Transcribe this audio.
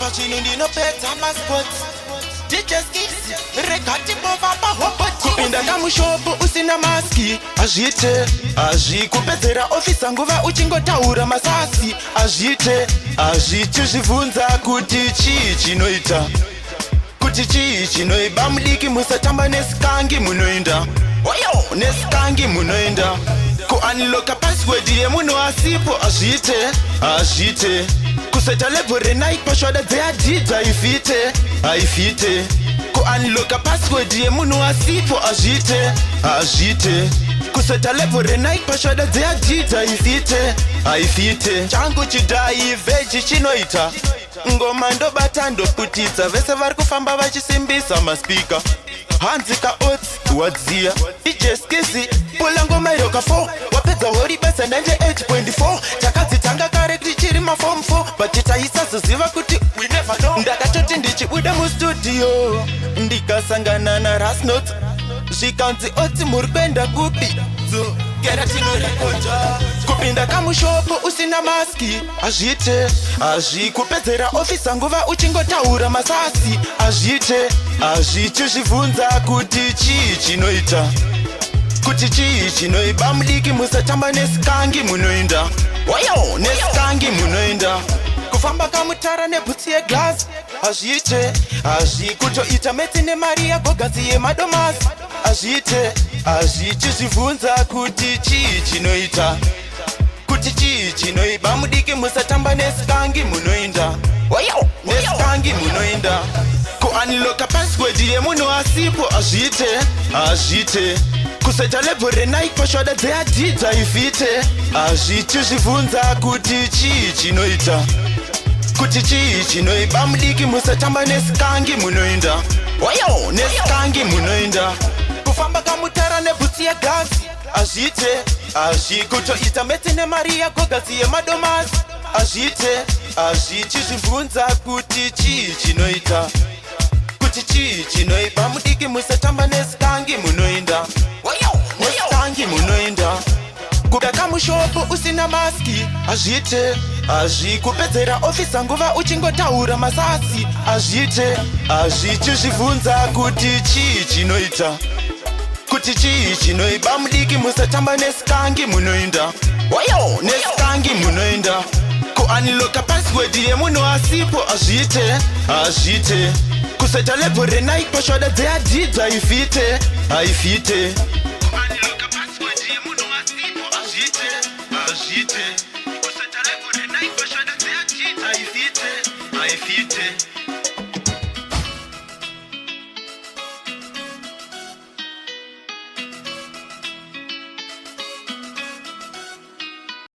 Apa chino ndino peta masports DJ Skizzy rekati bova pahopoti kupinda kamushopo usina maski azvite azvikupedzera ofisa nguva uchingotaura masasi azvite azvichizvibvunza kuti chii chinoita kuti chii chinoiba mudiki musatamba nesikangi munoenda oyo nesikangi munoenda kuaniloka password yemunhu asipo azvite kuseta level renike pashoda dzeadhidha aifite kuaniloka password yemunhu asipo azvite kuseta level renike pashoda dzeadhidha aifite changu chidai veji chinoita ngoma ndobata ndoputitsa vese vari kufamba vachisimbisa maspika hanzika ots wadziya DJ Skizzy pula ngoma iroka 4 wapedza hori basa 98.4 takadzitanga kare tichiri maform 4 but taisazoziva kuti we never know ndakatoti ndichibuda mustudio ndikasangana narasnot zvikanzi oti muri kuenda kupi gera tinorekoda kupinda kamushopo usina maski azvite azvikupedzera ofisa nguva uchingotaura masasi azvite azvichizvibvunza kuti chii chinoita kuti chii chinoiba mudiki musatamba nesikangi munoenda oyo nesikangi munoenda kufamba kamutara nebhutsi yeglasi azvite azvikutoita meti nemari yagogazi yemadomasi azvite azvichizvibvunza kuti chii chinoita kuti chii chinoiba mudiki musatamba nesikangi munoenda oyo nesikangi munoenda kuaniloka password yemunhu asipo azvite kuseta level renike pashoda dzeadhidha ifite azvichizvibvunza kuti chii chinoita kuti chii chinoiba mudiki musatamba nesikangi munoenda oyo nesikangi munoenda kufamba kamutara nebhutsi yegasi azvite azvikutoita meti nemari yagogazi yemadomasi azvite azvichizvibvunza kuti chii chinoita kuti chii chinoiba mudiki musatamba nesikangi munoenda oyo nesikangi munoenda kuda kamushopo usina maski azvite azvikupedzera ofisa nguva uchingotaura masasi azvite azvichizvibvunza kuti chii chinoita kuti chii chinoiba mudiki musatamba nesikangi munoenda oyo nesikangi munoenda kuaniloka password yemunhu asipo azvite kuseta level renike pashoda dzeadhidha aifite kuaniloka password yemunhu asipo azvite